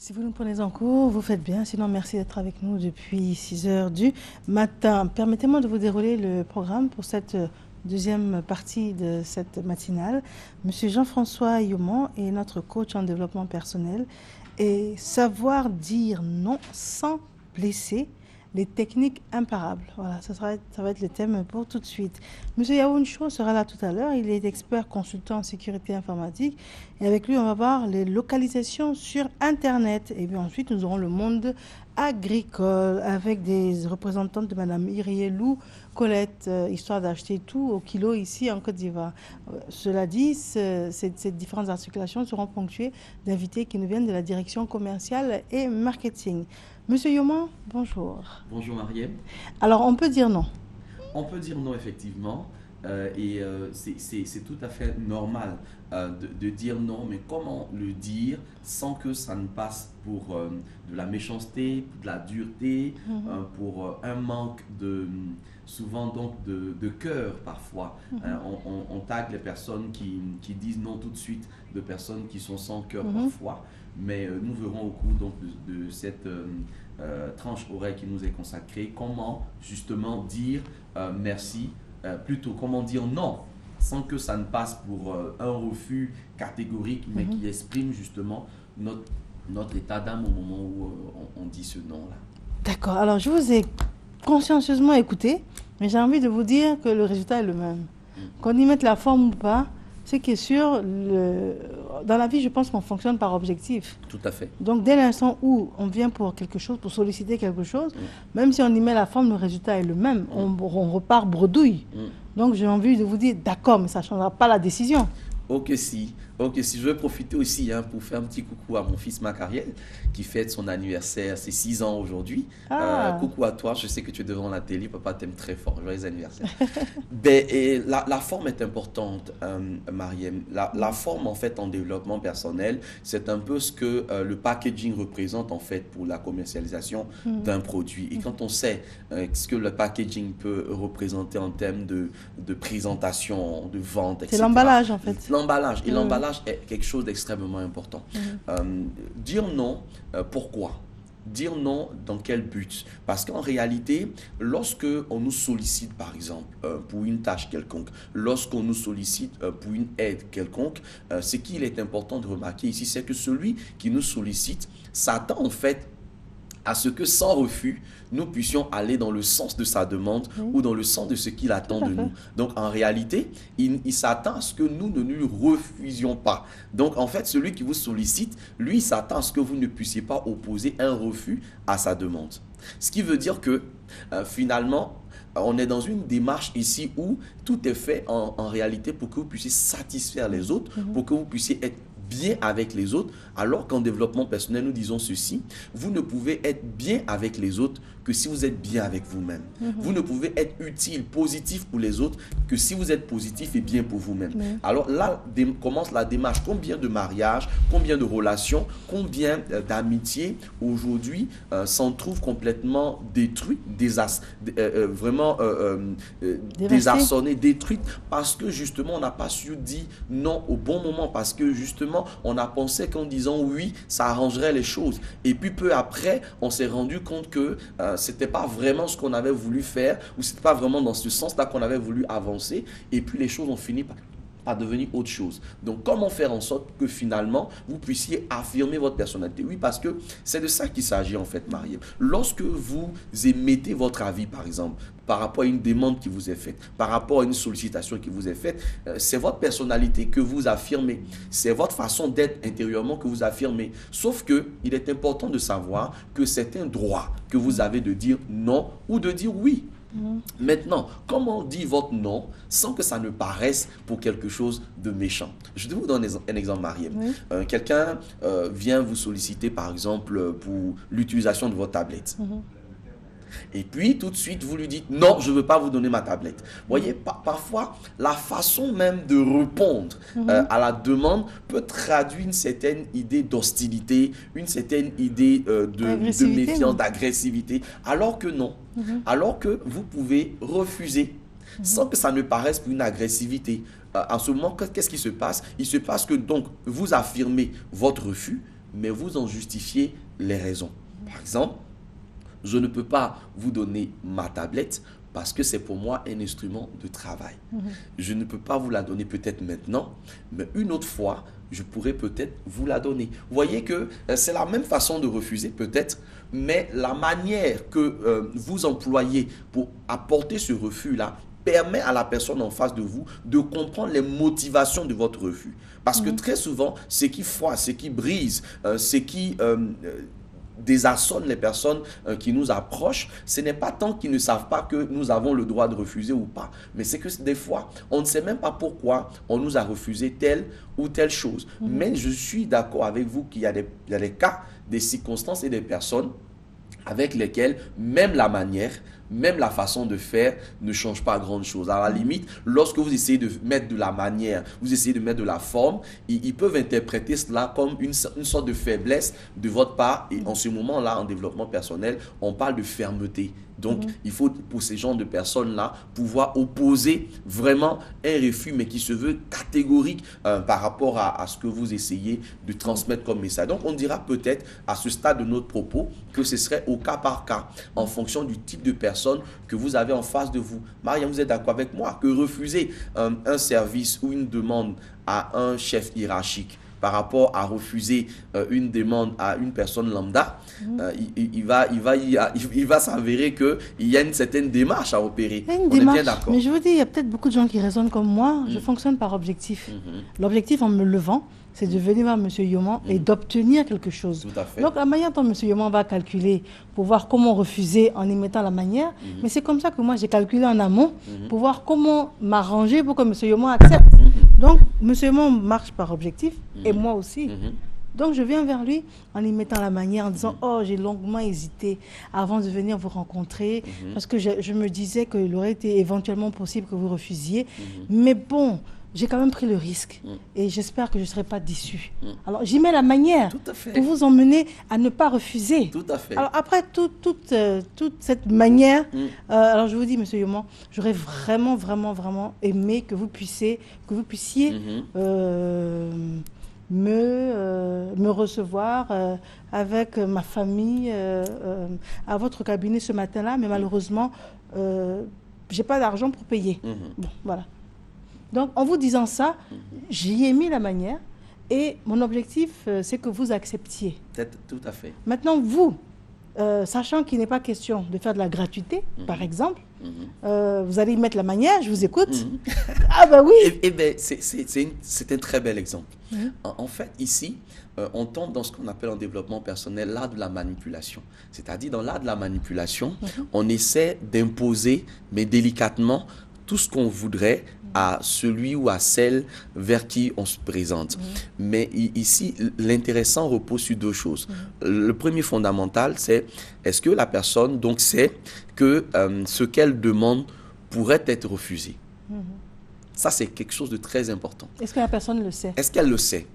Si vous nous prenez en cours, vous faites bien. Sinon, merci d'être avec nous depuis 6 heures du matin. Permettez-moi de vous dérouler le programme pour cette deuxième partie de cette matinale. Monsieur Jean-François Youmont est notre coach en développement personnel et savoir dire non sans blesser, les techniques imparables. Voilà, ça va être le thème pour tout de suite. Monsieur Yaoun Cho sera là tout à l'heure. Il est expert consultant en sécurité informatique. Et avec lui, on va voir les localisations sur Internet. Et puis ensuite, nous aurons le monde agricole avec des représentantes de Madame Irielou Colette, histoire d'acheter tout au kilo ici en Côte d'Ivoire. Cela dit, ces différentes articulations seront ponctuées d'invités qui nous viennent de la direction commerciale et marketing. Monsieur Youmont, bonjour. Bonjour Marielle. Alors, on peut dire non. On peut dire non, effectivement, c'est tout à fait normal de dire non, mais comment le dire sans que ça ne passe pour de la méchanceté, de la dureté, pour un manque souvent donc de cœur parfois. On tague les personnes qui disent non tout de suite, de personnes qui sont sans cœur parfois, mais nous verrons au cours donc de cette tranche oreille qui nous est consacrée, comment justement dire merci, plutôt comment dire non, sans que ça ne passe pour un refus catégorique, mais qui exprime justement notre état d'âme au moment où on dit ce non-là. D'accord, alors je vous ai consciencieusement écouté, mais j'ai envie de vous dire que le résultat est le même. Qu'on y mette la forme ou pas, ce qui est sûr, dans la vie, je pense qu'on fonctionne par objectif. Tout à fait. Donc, dès l'instant où on vient pour quelque chose, pour solliciter quelque chose, même si on y met la forme, le résultat est le même. On repart bredouille. Donc, j'ai envie de vous dire, d'accord, mais ça ne changera pas la décision. Ok, si, je vais profiter aussi pour faire un petit coucou à mon fils Macariel qui fête son anniversaire, c'est 6 ans aujourd'hui. Coucou à toi, je sais que tu es devant la télé, papa t'aime très fort, joyeux anniversaire. Et la forme est importante, Mariem. La forme en fait en développement personnel, c'est un peu ce que le packaging représente en fait pour la commercialisation d'un produit. Et quand on sait ce que le packaging peut représenter en termes de présentation, de vente, etc. C'est l'emballage en fait. L'emballage. Et l'emballage est quelque chose d'extrêmement important. Dire non, pourquoi? Dire non dans quel but? Parce qu'en réalité, lorsque on nous sollicite par exemple pour une tâche quelconque, lorsqu'on nous sollicite pour une aide quelconque, ce qu'il est important de remarquer ici, c'est que celui qui nous sollicite s'attend en fait à ce que sans refus, nous puissions aller dans le sens de sa demande ou dans le sens de ce qu'il attend de nous. Donc en réalité, il s'attend à ce que nous ne lui refusions pas. Donc en fait, celui qui vous sollicite, lui, s'attend à ce que vous ne puissiez pas opposer un refus à sa demande. Ce qui veut dire que finalement, on est dans une démarche ici où tout est fait en réalité pour que vous puissiez satisfaire les autres, pour que vous puissiez être bien avec les autres, alors qu'en développement personnel, nous disons ceci, vous ne pouvez être bien avec les autres que si vous êtes bien avec vous-même. Vous ne pouvez être utile, positif pour les autres que si vous êtes positif et bien pour vous-même. Alors là, commence la démarche. Combien de mariages, combien de relations, combien d'amitiés aujourd'hui s'en trouvent complètement détruites, vraiment désarçonnées, détruites, parce que justement, on n'a pas su dire non au bon moment, parce que justement, on a pensé qu'en disant oui, ça arrangerait les choses. Et puis peu après, on s'est rendu compte que c'était pas vraiment ce qu'on avait voulu faire, ou c'était pas vraiment dans ce sens-là qu'on avait voulu avancer. Et puis les choses ont fini par devenir autre chose. Donc, comment faire en sorte que finalement, vous puissiez affirmer votre personnalité? Oui, parce que c'est de ça qu'il s'agit en fait, Marie. Lorsque vous émettez votre avis, par exemple, par rapport à une demande qui vous est faite, par rapport à une sollicitation qui vous est faite, c'est votre personnalité que vous affirmez. C'est votre façon d'être intérieurement que vous affirmez. Sauf que il est important de savoir que c'est un droit que vous avez de dire non ou de dire oui. Maintenant, comment on dit votre non sans que ça ne paraisse pour quelque chose de méchant? Je vais vous donner un exemple, Mariam. Quelqu'un vient vous solliciter, par exemple, pour l'utilisation de votre tablette. Et puis, tout de suite, vous lui dites, non, je ne veux pas vous donner ma tablette. Vous voyez, parfois, la façon même de répondre à la demande peut traduire une certaine idée d'hostilité, une certaine idée de méfiance, d'agressivité, alors que non. Alors que vous pouvez refuser sans que ça ne paraisse pour une agressivité. En ce moment, qu'est-ce qui se passe? Il se passe que donc, vous affirmez votre refus, mais vous en justifiez les raisons. Par exemple, je ne peux pas vous donner ma tablette parce que c'est pour moi un instrument de travail. Je ne peux pas vous la donner peut-être maintenant, mais une autre fois, je pourrais peut-être vous la donner. Vous voyez que c'est la même façon de refuser peut-être, mais la manière que vous employez pour apporter ce refus-là permet à la personne en face de vous de comprendre les motivations de votre refus. Parce que très souvent, ce qui froisse, ce qui brise, ce qui désarçonne les personnes qui nous approchent, ce n'est pas tant qu'ils ne savent pas que nous avons le droit de refuser ou pas, mais c'est que des fois, on ne sait même pas pourquoi on nous a refusé telle ou telle chose. Mais je suis d'accord avec vous qu'il y a des cas, des circonstances et des personnes avec lesquelles même la manière, même la façon de faire ne change pas grand chose. À la limite, lorsque vous essayez de mettre de la manière, vous essayez de mettre de la forme, ils peuvent interpréter cela comme une sorte de faiblesse de votre part. Et en ce moment-là, en développement personnel, on parle de fermeté. Donc, il faut pour ces genres de personnes-là pouvoir opposer vraiment un refus, mais qui se veut catégorique par rapport à ce que vous essayez de transmettre comme message. Donc, on dira peut-être à ce stade de notre propos que ce serait au cas par cas, en fonction du type de personne que vous avez en face de vous. Mariam, vous êtes d'accord avec moi que refuser un service ou une demande à un chef hiérarchique par rapport à refuser une demande à une personne lambda, il va s'avérer qu'il y a une certaine démarche à opérer. On est bien d'accord. Mais je vous dis, il y a peut-être beaucoup de gens qui raisonnent comme moi. Je fonctionne par objectif. L'objectif en me levant, c'est de venir voir M. Yoman et d'obtenir quelque chose. Tout à fait. Donc la manière dont M. Yoman va calculer pour voir comment refuser en émettant la manière, mais c'est comme ça que moi j'ai calculé en amont pour voir comment m'arranger pour que M. Yoman accepte. Donc M. Yoman marche par objectif et moi aussi. Donc je viens vers lui en y mettant la manière, en disant « Oh, j'ai longuement hésité avant de venir vous rencontrer parce que je me disais qu'il aurait été éventuellement possible que vous refusiez. Mais bon, j'ai quand même pris le risque et j'espère que je ne serai pas déçu. Alors j'y mets la manière pour vous emmener à ne pas refuser. Tout à fait. Alors après toute cette manière, alors je vous dis, M. Yoman, j'aurais vraiment, vraiment, vraiment aimé que vous puissiez me recevoir avec ma famille à votre cabinet ce matin-là, mais malheureusement, je n'ai pas d'argent pour payer. Bon, voilà. Donc, en vous disant ça, j'y ai mis la manière et mon objectif, c'est que vous acceptiez. Tout à fait. Maintenant, vous, sachant qu'il n'est pas question de faire de la gratuité, par exemple, vous allez y mettre la manière, je vous écoute. Ah ben oui. Eh bien, c'est un très bel exemple. En fait, ici, on tombe dans ce qu'on appelle en développement personnel l'art de la manipulation. C'est-à-dire, dans l'art de la manipulation, on essaie d'imposer, mais délicatement, tout ce qu'on voudrait à celui ou à celle vers qui on se présente. Mais ici, l'intéressant repose sur deux choses. Le premier fondamental, c'est est-ce que la personne donc sait que ce qu'elle demande pourrait être refusé. Ça, c'est quelque chose de très important. Est-ce que la personne le sait? Est-ce qu'elle le sait?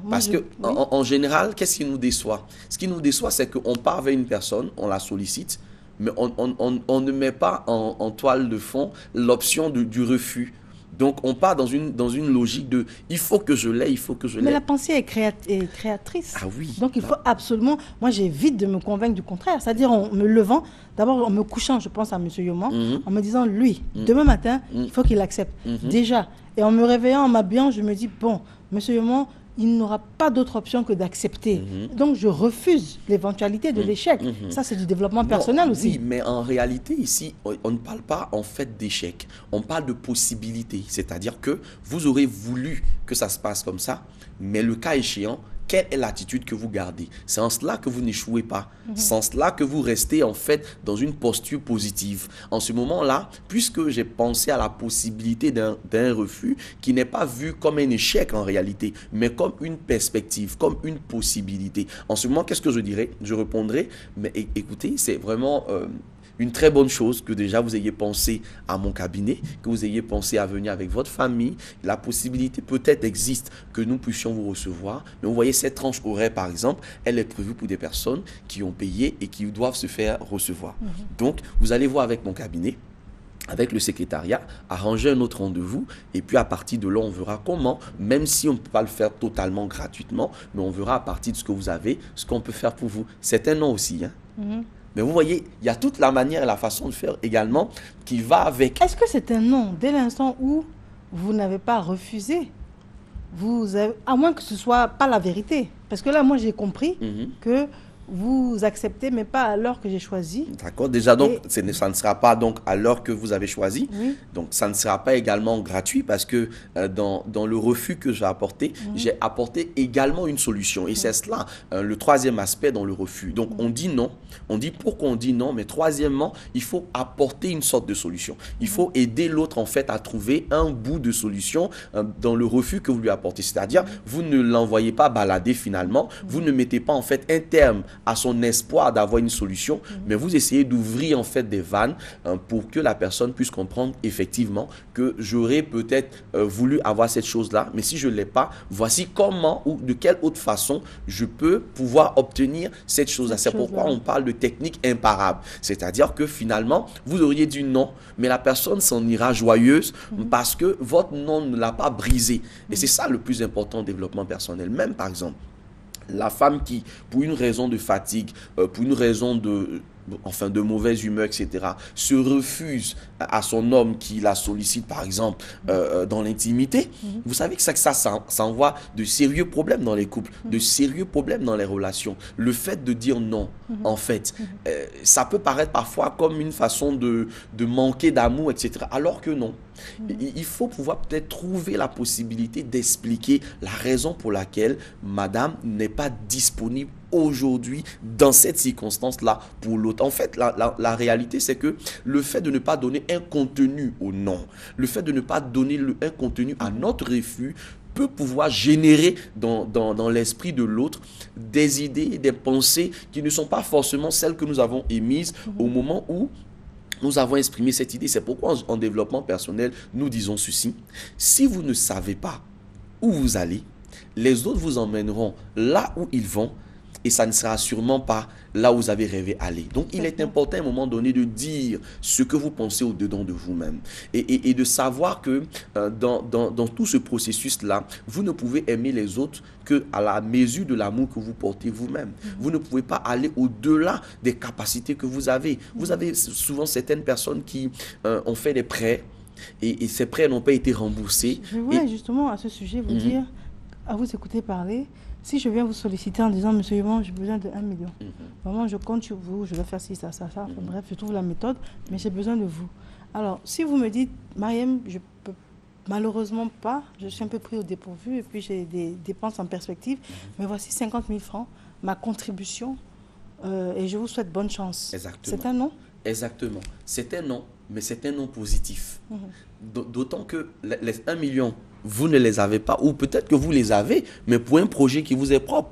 Parce que en général, qu'est-ce qui nous déçoit? Ce qui nous déçoit, c'est qu'on part vers une personne, on la sollicite, mais on ne met pas en toile de fond l'option du refus. Donc, on part dans une logique de « il faut que je l'ai, il faut que je l'ai ». Mais la pensée est créatrice. Ah oui. Donc, il faut absolument… Moi, j'évite de me convaincre du contraire. C'est-à-dire, en me levant, d'abord en me couchant, je pense à M. Yoman, en me disant « lui, demain matin, il faut qu'il accepte ». Déjà. Et en me réveillant, en m'habillant, je me dis « bon, M. Yoman, il n'aura pas d'autre option que d'accepter. Donc, je refuse l'éventualité de l'échec. Ça, c'est du développement personnel aussi. Oui, mais en réalité, ici, on ne parle pas en fait d'échec. On parle de possibilité. C'est-à-dire que vous aurez voulu que ça se passe comme ça, mais le cas échéant, quelle est l'attitude que vous gardez? C'est en cela que vous n'échouez pas. C'est en cela que vous restez en fait dans une posture positive. En ce moment-là, puisque j'ai pensé à la possibilité d'un refus qui n'est pas vu comme un échec en réalité, mais comme une perspective, comme une possibilité. En ce moment, qu'est-ce que je dirais? Je répondrai, mais écoutez, c'est vraiment… une très bonne chose que déjà vous ayez pensé à mon cabinet, que vous ayez pensé à venir avec votre famille. La possibilité peut-être existe que nous puissions vous recevoir. Mais vous voyez, cette tranche horaire, par exemple, elle est prévue pour des personnes qui ont payé et qui doivent se faire recevoir. Donc, vous allez voir avec mon cabinet. avec le secrétariat, arranger un autre rendez-vous et puis à partir de là, on verra comment, même si on ne peut pas le faire totalement gratuitement, mais on verra à partir de ce que vous avez, ce qu'on peut faire pour vous. C'est un non aussi. Hein? Mais vous voyez, il y a toute la manière et la façon de faire également qui va avec. Est-ce que c'est un non dès l'instant où vous n'avez pas refusé? À moins que ce ne soit pas la vérité. Parce que là, moi, j'ai compris que vous acceptez, mais pas à l'heure que j'ai choisi. D'accord. Déjà, donc, ça ne sera pas donc à l'heure que vous avez choisi. Oui. Donc, ça ne sera pas également gratuit parce que dans le refus que j'ai apporté, j'ai apporté également une solution. Et c'est cela, le troisième aspect dans le refus. Donc, on dit non. On dit pourquoi on dit non. Mais troisièmement, il faut apporter une sorte de solution. Il faut aider l'autre, en fait, à trouver un bout de solution dans le refus que vous lui apportez. C'est-à-dire, vous ne l'envoyez pas balader finalement. Vous ne mettez pas, en fait, un terme à son espoir d'avoir une solution, mais vous essayez d'ouvrir en fait des vannes pour que la personne puisse comprendre effectivement que j'aurais peut-être voulu avoir cette chose-là, mais si je ne l'ai pas, voici comment ou de quelle autre façon je peux pouvoir obtenir cette chose-là. C'est pourquoi on parle de technique imparable. C'est-à-dire que finalement, vous auriez dit non, mais la personne s'en ira joyeuse parce que votre non ne l'a pas brisé. Et c'est ça le plus important au développement personnel. Même par exemple, la femme qui, pour une raison de fatigue, pour une raison de mauvaise humeur, etc., se refuse à son homme qui la sollicite, par exemple, dans l'intimité, vous savez que ça envoie de sérieux problèmes dans les couples, de sérieux problèmes dans les relations. Le fait de dire non, en fait, ça peut paraître parfois comme une façon de manquer d'amour, etc., alors que non. Il faut pouvoir peut-être trouver la possibilité d'expliquer la raison pour laquelle madame n'est pas disponible aujourd'hui dans cette circonstance-là pour l'autre. En fait, la réalité, c'est que le fait de ne pas donner un contenu au non, le fait de ne pas donner un contenu à notre refus peut pouvoir générer dans l'esprit de l'autre des idées, des pensées qui ne sont pas forcément celles que nous avons émises au moment où nous avons exprimé cette idée. C'est pourquoi en développement personnel, nous disons ceci. Si vous ne savez pas où vous allez, les autres vous emmèneront là où ils vont et ça ne sera sûrement pas là où vous avez rêvé aller. Donc, il est important à un moment donné de dire ce que vous pensez au-dedans de vous-même et de savoir que dans tout ce processus-là, vous ne pouvez aimer les autres qu'à la mesure de l'amour que vous portez vous-même. Vous ne pouvez pas aller au-delà des capacités que vous avez. Vous avez souvent certaines personnes qui ont fait des prêts et ces prêts n'ont pas été remboursés. Je voulais justement à ce sujet vous dire, à vous écouter parler, si je viens vous solliciter en disant, monsieur Yvon, j'ai besoin de 1 million. Vraiment, je compte sur vous, je vais faire ci, ça, ça. Enfin, bref, je trouve la méthode, mais j'ai besoin de vous. Alors, si vous me dites, Mariam, je peux malheureusement pas, je suis un peu pris au dépourvu et puis j'ai des dépenses en perspective, mais voici 50 000 francs, ma contribution, et je vous souhaite bonne chance. Exactement. C'est un non? Exactement. C'est un non, mais c'est un non positif. D'autant que les 1 million, vous ne les avez pas, ou peut-être que vous les avez, mais pour un projet qui vous est propre.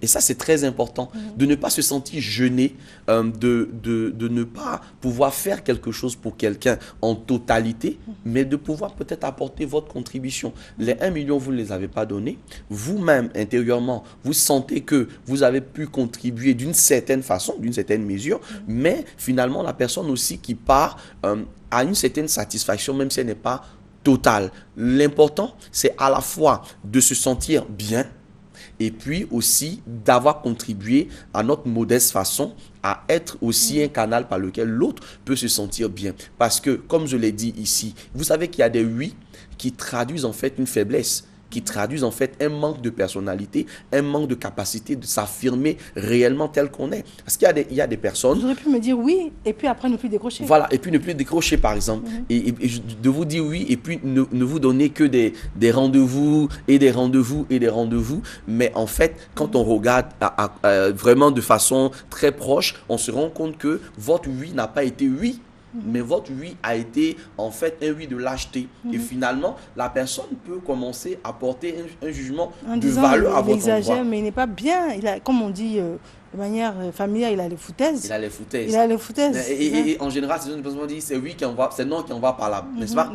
Et ça, c'est très important, de ne pas se sentir gêné, de ne pas pouvoir faire quelque chose pour quelqu'un en totalité, mais de pouvoir peut-être apporter votre contribution. Les 1 million, vous ne les avez pas donnés. Vous-même, intérieurement, vous sentez que vous avez pu contribuer d'une certaine façon, d'une certaine mesure, mais finalement, la personne aussi qui part a une certaine satisfaction, même si elle n'est pas totale. L'important, c'est à la fois de se sentir bien, et puis aussi d'avoir contribué à notre modeste façon à être aussi un canal par lequel l'autre peut se sentir bien. Parce que, comme je l'ai dit ici, vous savez qu'il y a des oui qui traduisent en fait une faiblesse, qui traduisent en fait un manque de personnalité, un manque de capacité de s'affirmer réellement tel qu'on est. Parce qu'il y a des personnes... Vous auriez pu me dire oui, et puis après ne plus décrocher. Voilà, et puis ne plus décrocher par exemple. Et de vous dire oui, et puis ne vous donner que des rendez-vous, et des rendez-vous, et des rendez-vous. Mais en fait, quand on regarde vraiment de façon très proche, on se rend compte que votre oui n'a pas été oui. Mais votre oui a été en fait un oui de lâcheté. Et finalement, la personne peut commencer à porter un jugement de valeur à votre endroit. Il exagère, mais il n'est pas bien. Comme on dit de manière familière, il a les foutaises. Il a les foutaises. Il a les foutaises. Et en général, c'est une personne qui dit c'est oui qui envoie, c'est non qui envoie par là, n'est-ce pas?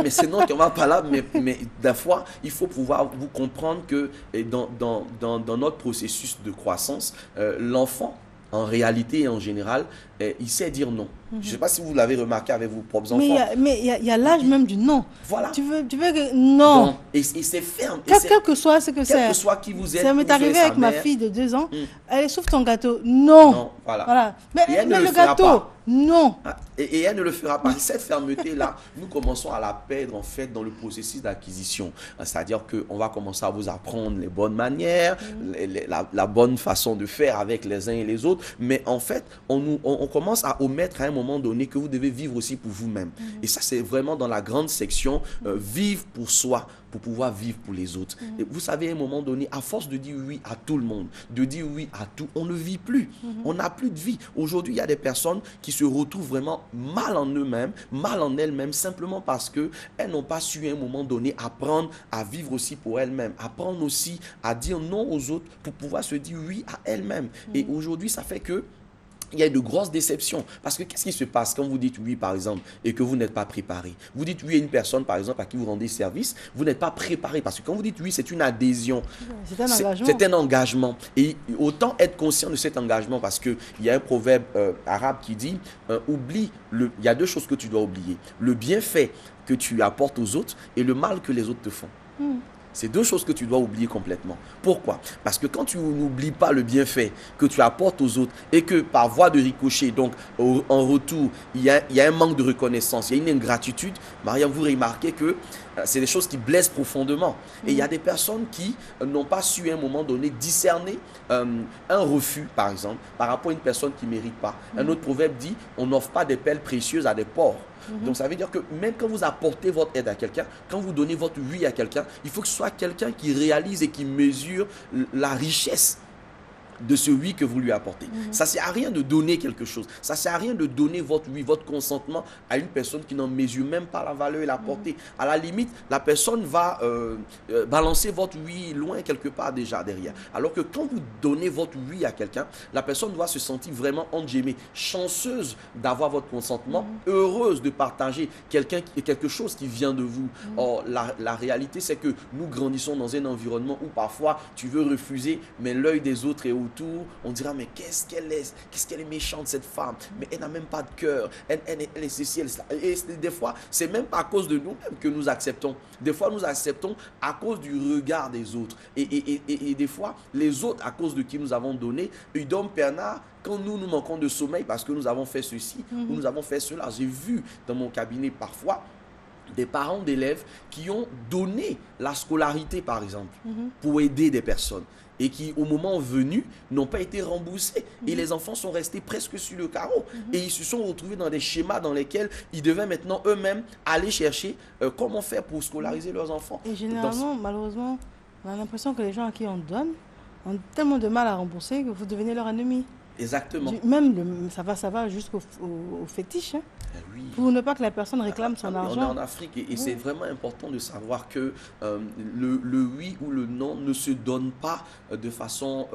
Mais c'est non qui envoie par là, mais des fois, il faut pouvoir vous comprendre que dans notre processus de croissance, l'enfant, en réalité et en général, il sait dire non. Je ne sais pas si vous l'avez remarqué avec vos propres enfants. Mais il y a l'âge même du non. Voilà. Tu veux que... Non. Et c'est ferme. Quel que soit ce que c'est. Quel que soit qui vous êtes. Ça m'est arrivé avec ma fille de 2 ans. Allez, souffle ton gâteau. Non. Non, voilà. Mais le gâteau, non. Et elle ne le fera pas. Cette fermeté-là, nous commençons à la perdre en fait dans le processus d'acquisition. C'est-à-dire qu'on va commencer à vous apprendre les bonnes manières, la bonne façon de faire avec les uns et les autres. Mais en fait, on commence à omettre à un moment donné que vous devez vivre aussi pour vous-même. Et ça, c'est vraiment dans la grande section vivre pour soi, pour pouvoir vivre pour les autres. Et vous savez, à un moment donné, à force de dire oui à tout le monde, de dire oui à tout, on ne vit plus. On n'a plus de vie. Aujourd'hui, il y a des personnes qui se retrouvent vraiment mal en eux-mêmes, mal en elles-mêmes, simplement parce qu'elles n'ont pas su à un moment donné apprendre à vivre aussi pour elles-mêmes, apprendre aussi à dire non aux autres pour pouvoir se dire oui à elles-mêmes. Et aujourd'hui, ça fait que il y a de grosses déceptions. Parce que qu'est-ce qui se passe quand vous dites oui, par exemple, et que vous n'êtes pas préparé? Vous dites oui à une personne, par exemple, à qui vous rendez service, vous n'êtes pas préparé. Parce que quand vous dites oui, c'est une adhésion. C'est un engagement. C'est un engagement. Et autant être conscient de cet engagement, parce qu'il y a un proverbe arabe qui dit, il y a 2 choses que tu dois oublier. Le bienfait que tu apportes aux autres et le mal que les autres te font. C'est 2 choses que tu dois oublier complètement. Pourquoi? Parce que quand tu n'oublies pas le bienfait que tu apportes aux autres et que par voie de ricochet, donc en retour, il y a un manque de reconnaissance, il y a une ingratitude, Mariam, vous remarquez que c'est des choses qui blessent profondément. Et il y a des personnes qui n'ont pas su à un moment donné discerner un refus, par exemple, par rapport à une personne qui ne mérite pas. Un autre proverbe dit, on n'offre pas des perles précieuses à des porcs. Donc ça veut dire que même quand vous apportez votre aide à quelqu'un, quand vous donnez votre oui à quelqu'un, il faut que ce soit quelqu'un qui réalise et qui mesure la richesse de ce oui que vous lui apportez. Ça ne sert à rien de donner quelque chose. Ça ne sert à rien de donner votre oui, votre consentement à une personne qui n'en mesure même pas la valeur et la portée. À la limite, la personne va balancer votre oui loin quelque part déjà derrière. Alors que quand vous donnez votre oui à quelqu'un, la personne doit se sentir vraiment enjamée, chanceuse d'avoir votre consentement, heureuse de partager quelque chose qui vient de vous. Or, la réalité, c'est que nous grandissons dans un environnement où parfois tu veux refuser, mais l'œil des autres est autour. On dira, mais qu'est-ce qu'elle est méchante cette femme, mais elle n'a même pas de cœur, elle est ceci, elle est cela. Et des fois, c'est même pas à cause de nous-mêmes que nous acceptons. Des fois, nous acceptons à cause du regard des autres. Et des fois, les autres, à cause de qui nous avons donné, ils donnent pernard quand nous manquons de sommeil parce que nous avons fait ceci ou nous avons fait cela. J'ai vu dans mon cabinet parfois des parents d'élèves qui ont donné la scolarité, par exemple, pour aider des personnes et qui, au moment venu, n'ont pas été remboursés. Et les enfants sont restés presque sur le carreau. Et ils se sont retrouvés dans des schémas dans lesquels ils devaient maintenant eux-mêmes aller chercher comment faire pour scolariser leurs enfants. Et généralement, malheureusement, on a l'impression que les gens à qui on donne ont tellement de mal à rembourser que vous devenez leur ennemi. Exactement. Même, ça va jusqu'au fétiche. Hein. Oui. Pour ne pas que la personne réclame son argent. On est en Afrique et c'est vraiment important de savoir que le oui ou le non ne se donne pas de façon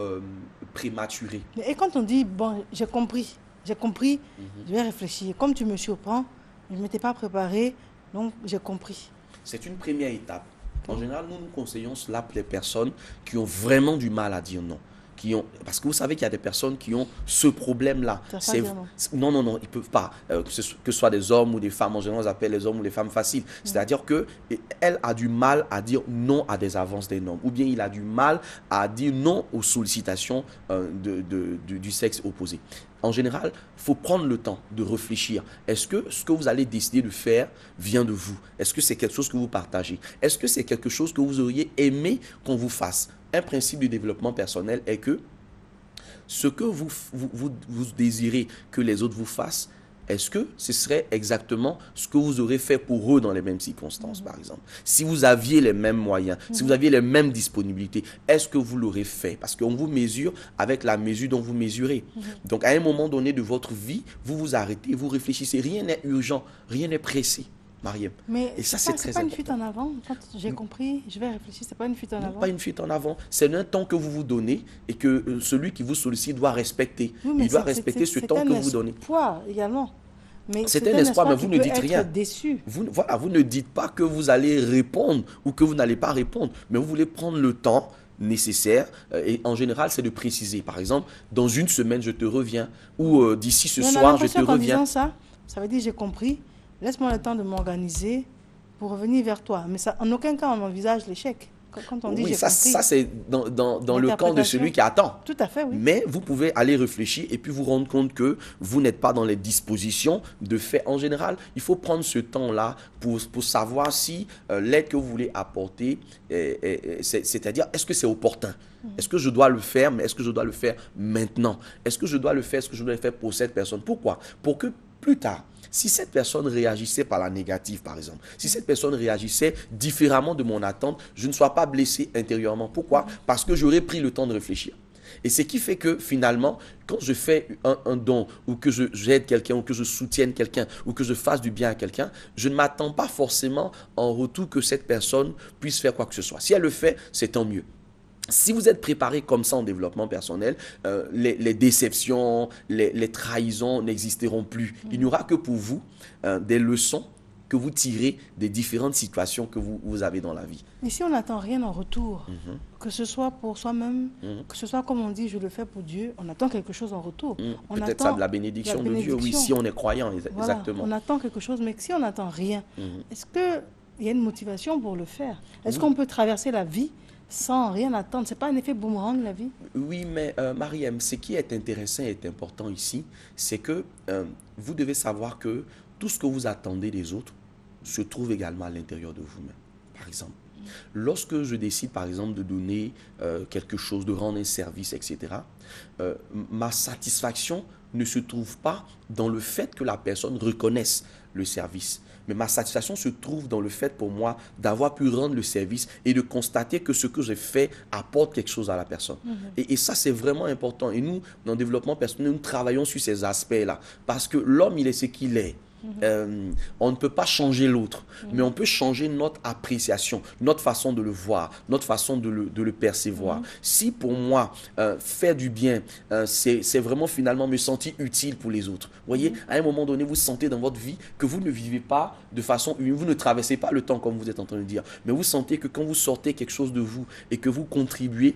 prématurée. Et quand on dit, bon, j'ai compris, je vais réfléchir. Comme tu me surprends, je ne m'étais pas préparé, donc j'ai compris. C'est une première étape. En général, nous conseillons cela pour les personnes qui ont vraiment du mal à dire non. Parce que vous savez qu'il y a des personnes qui ont ce problème-là. Non, ils ne peuvent pas. Que ce soit des hommes ou des femmes, en général, on appelle les hommes ou les femmes faciles. C'est-à-dire qu'elle a du mal à dire non à des avances d'un homme. Ou bien il a du mal à dire non aux sollicitations du sexe opposé. En général, il faut prendre le temps de réfléchir. Est-ce que ce que vous allez décider de faire vient de vous? Est-ce que c'est quelque chose que vous partagez? Est-ce que c'est quelque chose que vous auriez aimé qu'on vous fasse? Un principe du développement personnel est que ce que vous désirez que les autres vous fassent, est-ce que ce serait exactement ce que vous aurez fait pour eux dans les mêmes circonstances, par exemple? Si vous aviez les mêmes moyens, si vous aviez les mêmes disponibilités, est-ce que vous l'aurez fait? Parce qu'on vous mesure avec la mesure dont vous mesurez. Donc, à un moment donné de votre vie, vous vous arrêtez, vous réfléchissez. Rien n'est urgent, rien n'est pressé. Mariam. Mais et ça, c'est très important. C'est pas une fuite en avant. Quand j'ai compris, je vais réfléchir, c'est pas une fuite en avant. Pas une fuite en avant. C'est un temps que vous vous donnez et que celui qui vous sollicite doit respecter. Il doit respecter ce temps que vous donnez. C'est un espoir également. C'est un espoir, mais vous ne dites rien. Déçu. Vous ne dites pas que vous allez répondre ou que vous n'allez pas répondre, mais vous voulez prendre le temps nécessaire et en général c'est de préciser, par exemple dans une semaine je te reviens ou d'ici ce soir je te reviens. Ça, Ça veut dire, j'ai compris, laisse-moi le temps de m'organiser pour revenir vers toi. Mais ça, en aucun cas, on envisage l'échec. Quand on dit Oui, j'ai compris, ça c'est dans le camp de celui qui attend. tout à fait, oui. Mais vous pouvez aller réfléchir et puis vous rendre compte que vous n'êtes pas dans les dispositions de faire. En général, il faut prendre ce temps-là pour savoir si l'aide que vous voulez apporter, c'est-à-dire, est-ce que c'est opportun? Est-ce que je dois le faire, mais est-ce que je dois le faire maintenant? Est-ce que je dois le faire, est-ce que je dois le faire pour cette personne? Pourquoi? Pour que plus tard, si cette personne réagissait par la négative, par exemple, si cette personne réagissait différemment de mon attente, je ne sois pas blessé intérieurement. Pourquoi? Parce que j'aurais pris le temps de réfléchir. Et ce qui fait que finalement, quand je fais un don, ou que j'aide quelqu'un, ou que je soutienne quelqu'un, ou que je fasse du bien à quelqu'un, je ne m'attends pas forcément en retour que cette personne puisse faire quoi que ce soit. Si elle le fait, c'est tant mieux. Si vous êtes préparé comme ça en développement personnel, les déceptions, les trahisons n'existeront plus. Il n'y aura que pour vous des leçons que vous tirez des différentes situations que vous avez dans la vie. Et si on n'attend rien en retour, que ce soit pour soi-même, que ce soit comme on dit, je le fais pour Dieu, on attend quelque chose en retour. Peut-être ça de la bénédiction de Dieu, oui, si on est croyant, voilà, exactement. on attend quelque chose, mais si on n'attend rien, est-ce qu'il y a une motivation pour le faire? Est-ce qu'on peut traverser la vie sans rien attendre? Ce n'est pas un effet boomerang, la vie? Oui, mais Mariam, ce qui est intéressant et est important ici, c'est que vous devez savoir que tout ce que vous attendez des autres se trouve également à l'intérieur de vous-même. Par exemple, lorsque je décide, par exemple, de donner quelque chose, de rendre un service, etc., ma satisfaction ne se trouve pas dans le fait que la personne reconnaisse le service. Mais ma satisfaction se trouve dans le fait pour moi d'avoir pu rendre le service et de constater que ce que j'ai fait apporte quelque chose à la personne. Et ça, c'est vraiment important. Et nous, dans le développement personnel, nous travaillons sur ces aspects-là. Parce que l'homme, il est ce qu'il est. On ne peut pas changer l'autre, mais on peut changer notre appréciation, notre façon de le voir, notre façon de le percevoir. Si pour moi, faire du bien, c'est vraiment finalement me sentir utile pour les autres. Vous voyez, à un moment donné, vous sentez dans votre vie que vous ne vivez pas de façon humaine, vous ne traversez pas le temps comme vous êtes en train de dire, mais vous sentez que quand vous sortez quelque chose de vous et que vous contribuez,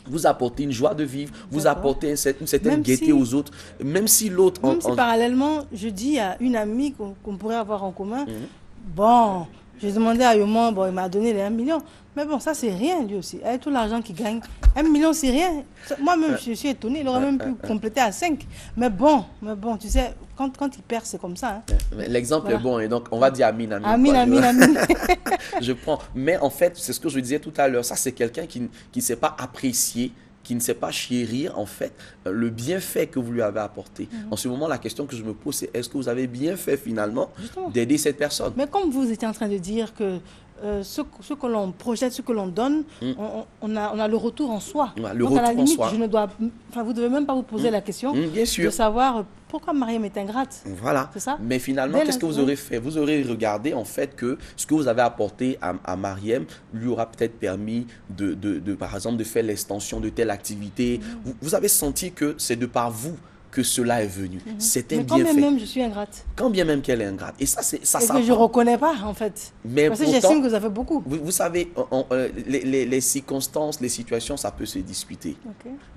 vous apportez une joie de vivre, vous apportez une certaine gaieté aux autres, même si l'autre... Même si parallèlement, je dis à une amie qu'on pourrait avoir en commun, bon, j'ai demandé à Yoman, bon, il m'a donné les 1 million, mais bon, ça c'est rien lui aussi, avec tout l'argent qu'il gagne, 1 million c'est rien. Moi-même, je suis étonné, il aurait même pu compléter à 5, mais bon, tu sais, quand il perd, c'est comme ça. Hein. L'exemple est bon, et donc on va dire Amine. Amine. Je prends. Mais en fait, c'est ce que je disais tout à l'heure, ça c'est quelqu'un qui ne sait pas apprécier, qui ne sait pas chérir en fait le bienfait que vous lui avez apporté. En ce moment, la question que je me pose, c'est est-ce que vous avez bien fait finalement d'aider cette personne? Mais comme vous étiez en train de dire que ce que l'on projette, ce que l'on donne, on a le retour en soi. Le donc retour à la limite, en soi. vous ne devez même pas vous poser la question bien sûr. de savoir pourquoi Mariam est ingrate. Voilà. C'est ça? Mais finalement, qu'est-ce que vous aurez fait? Vous aurez regardé en fait que ce que vous avez apporté à Mariam lui aura peut-être permis par exemple, de faire l'extension de telle activité. Vous avez senti que c'est de par vous que cela est venu. C'est un bienfait. Mais quand bien même je suis ingrate. Quand bien même qu'elle est ingrate. Et ça, c'est ça. Et que je ne reconnais pas, en fait. Mais parce que j'estime que ça fait beaucoup. Vous savez, les circonstances, les situations, ça peut se discuter.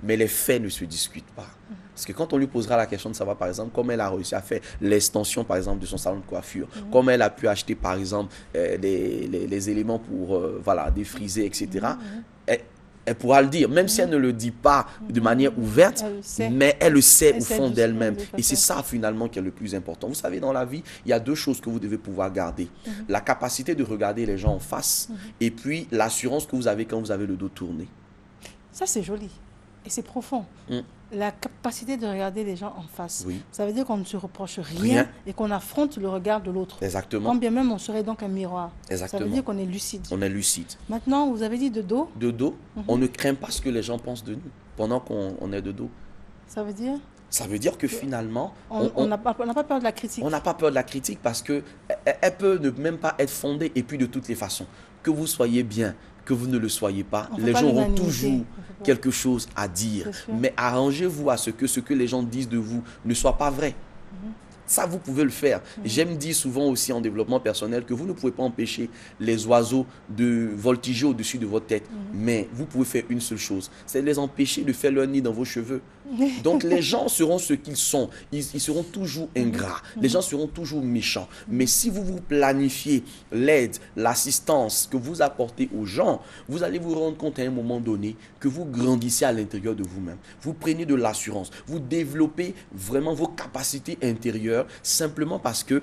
Mais les faits ne se discutent pas. Parce que quand on lui posera la question de savoir, par exemple, comment elle a réussi à faire l'extension, par exemple, de son salon de coiffure, comment elle a pu acheter, par exemple, les éléments pour défriser, etc., elle pourra le dire, même si elle ne le dit pas de manière ouverte, mais elle le sait au fond d'elle-même. Et c'est ça finalement qui est le plus important. Vous savez, dans la vie, il y a 2 choses que vous devez pouvoir garder. La capacité de regarder les gens en face et puis l'assurance que vous avez quand vous avez le dos tourné. Ça, c'est joli et c'est profond. La capacité de regarder les gens en face. Oui. Ça veut dire qu'on ne se reproche rien et qu'on affronte le regard de l'autre. Exactement. Quand bien même on serait donc un miroir. Exactement. Ça veut dire qu'on est lucide. On est lucide. Maintenant, vous avez dit de dos. De dos, on ne craint pas ce que les gens pensent de nous pendant qu'on est de dos. Ça veut dire? Ça veut dire que finalement... On n'a pas peur de la critique. On n'a pas peur de la critique parce qu'elle peut ne même pas être fondée. Et puis de toutes les façons, que vous soyez bien, que vous ne le soyez pas, les gens auront toujours quelque chose à dire. Mais arrangez-vous à ce que les gens disent de vous ne soit pas vrai. Ça, vous pouvez le faire. J'aime dire souvent aussi en développement personnel que vous ne pouvez pas empêcher les oiseaux de voltiger au-dessus de votre tête. Mais vous pouvez faire une seule chose, c'est les empêcher de faire leur nid dans vos cheveux. Donc les gens seront ce qu'ils sont. Ils seront toujours ingrats. Les gens seront toujours méchants. Mais si vous vous planifiez l'aide, l'assistance que vous apportez aux gens, vous allez vous rendre compte à un moment donné que vous grandissez à l'intérieur de vous-même. Vous prenez de l'assurance. Vous développez vraiment vos capacités intérieures simplement parce que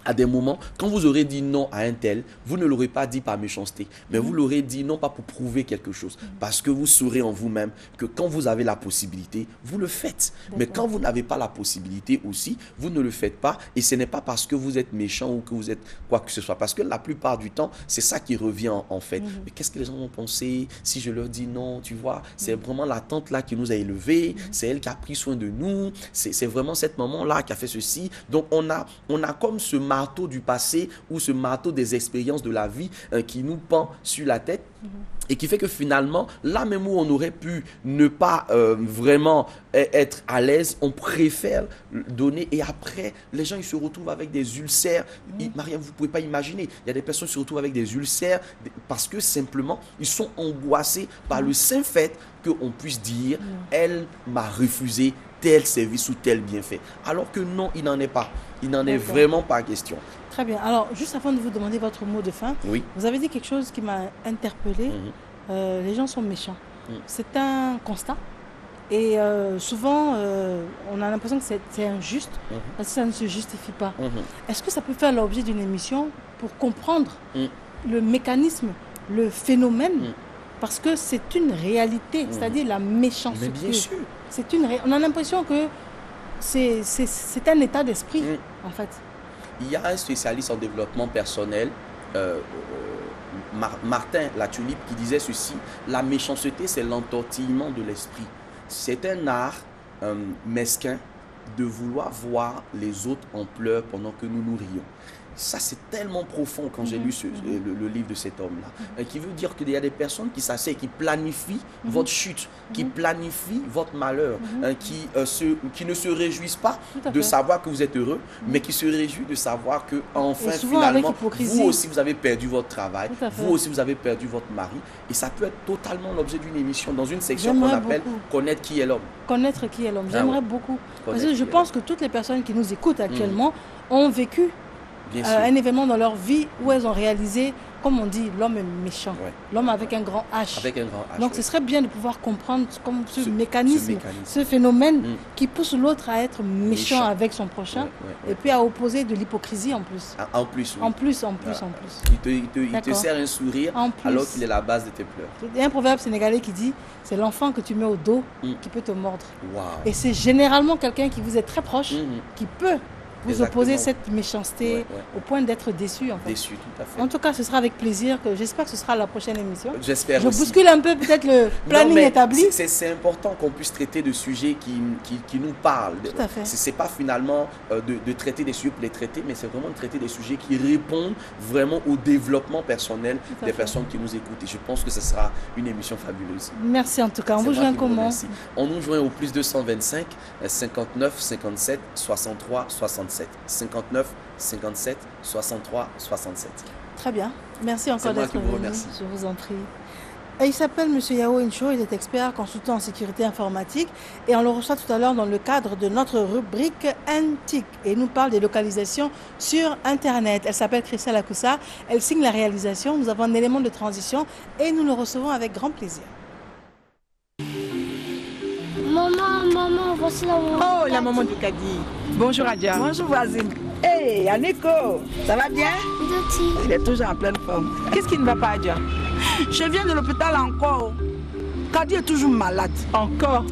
à des moments, quand vous aurez dit non à un tel, vous ne l'aurez pas dit par méchanceté, mais vous l'aurez dit non pas pour prouver quelque chose, parce que vous saurez en vous-même que quand vous avez la possibilité, vous le faites. Mais quand vous n'avez pas la possibilité aussi, vous ne le faites pas, et ce n'est pas parce que vous êtes méchant ou que vous êtes quoi que ce soit, parce que la plupart du temps, c'est ça qui revient en fait. Mais qu'est-ce que les gens vont penser si je leur dis non, tu vois? C'est vraiment la tante là qui nous a élevés, c'est elle qui a pris soin de nous, c'est vraiment cette maman là qui a fait ceci. Donc on a comme ce marteau du passé ou ce marteau des expériences de la vie qui nous pend sur la tête et qui fait que finalement, là même où on aurait pu ne pas vraiment être à l'aise, on préfère donner et après, les gens ils se retrouvent avec des ulcères. Mariam, vous ne pouvez pas imaginer, il y a des personnes qui se retrouvent avec des ulcères parce que simplement, ils sont angoissés par le simple fait qu'on puisse dire, elle m'a refusé tel service ou tel bienfait. Alors que non, il n'en est pas. Il n'en est vraiment pas question. Très bien. Alors, juste avant de vous demander votre mot de fin, vous avez dit quelque chose qui m'a interpellée. Les gens sont méchants. C'est un constat. Et souvent, on a l'impression que c'est injuste parce que ça ne se justifie pas. Est-ce que ça peut faire l'objet d'une émission pour comprendre le mécanisme, le phénomène parce que c'est une réalité, c'est-à-dire la méchanceté. Mais bien sûr. On a l'impression que c'est un état d'esprit, en fait. Il y a un spécialiste en développement personnel, Martin Latulippe, qui disait ceci: la méchanceté, c'est l'entortillement de l'esprit. C'est un art mesquin de vouloir voir les autres en pleurs pendant que nous nous rions. Ça, c'est tellement profond quand j'ai lu le livre de cet homme-là. Qui veut dire qu'il y a des personnes qui s'asseyent, qui planifient votre chute, qui planifient votre malheur, qui ne se réjouissent pas de savoir que vous êtes heureux, mais qui se réjouissent de savoir que enfin, finalement, vous aussi, vous avez perdu votre travail, vous aussi, vous avez perdu votre mari. Et ça peut être totalement l'objet d'une émission dans une section qu'on appelle « Connaître qui est l'homme ». Connaître qui est l'homme. J'aimerais beaucoup. Parce que je pense que toutes les personnes qui nous écoutent actuellement ont vécu un événement dans leur vie où elles ont réalisé, comme on dit, l'homme est méchant. L'homme avec un grand H. Avec un grand H. Donc ce serait bien de pouvoir comprendre comme ce mécanisme, ce phénomène qui pousse l'autre à être méchant avec son prochain et puis à opposer de l'hypocrisie en plus. En plus, oui. En plus. Il te sert un sourire alors qu'il est la base de tes pleurs. Il y a un proverbe sénégalais qui dit, c'est l'enfant que tu mets au dos qui peut te mordre. Wow. Et c'est généralement quelqu'un qui vous est très proche qui peut vous opposez cette méchanceté au point d'être déçu. En fait. Déçu, tout à fait. En tout cas, ce sera avec plaisir. J'espère que ce sera la prochaine émission. J'espère aussi. Je bouscule un peu peut-être le planning établi. C'est important qu'on puisse traiter de sujets qui nous parlent. Tout à fait. Ce n'est pas finalement de traiter des sujets pour les traiter, mais c'est vraiment de traiter des sujets qui répondent vraiment au développement personnel des personnes qui nous écoutent. Et je pense que ce sera une émission fabuleuse. Merci en tout cas. On vous joint comment? On nous joint au plus 225 59 57 63 67. 59 57 63 67. Très bien. Merci encore d'être venu. Je vous en prie. Et il s'appelle M. Yao Incho, il est expert consultant en sécurité informatique et on le reçoit tout à l'heure dans le cadre de notre rubrique Antique et il nous parle des localisations sur Internet. Elle s'appelle Christelle Akoussa, elle signe la réalisation, nous avons un élément de transition et nous le recevons avec grand plaisir. Maman, voici la maman. Oh, la maman du Kadi. Bonjour Adja. Bonjour voisine. Hey, Aniko, ça va bien? Il est toujours en pleine forme. Qu'est-ce qui ne va pas, Adja? Je viens de l'hôpital encore. Kadi est toujours malade. Encore?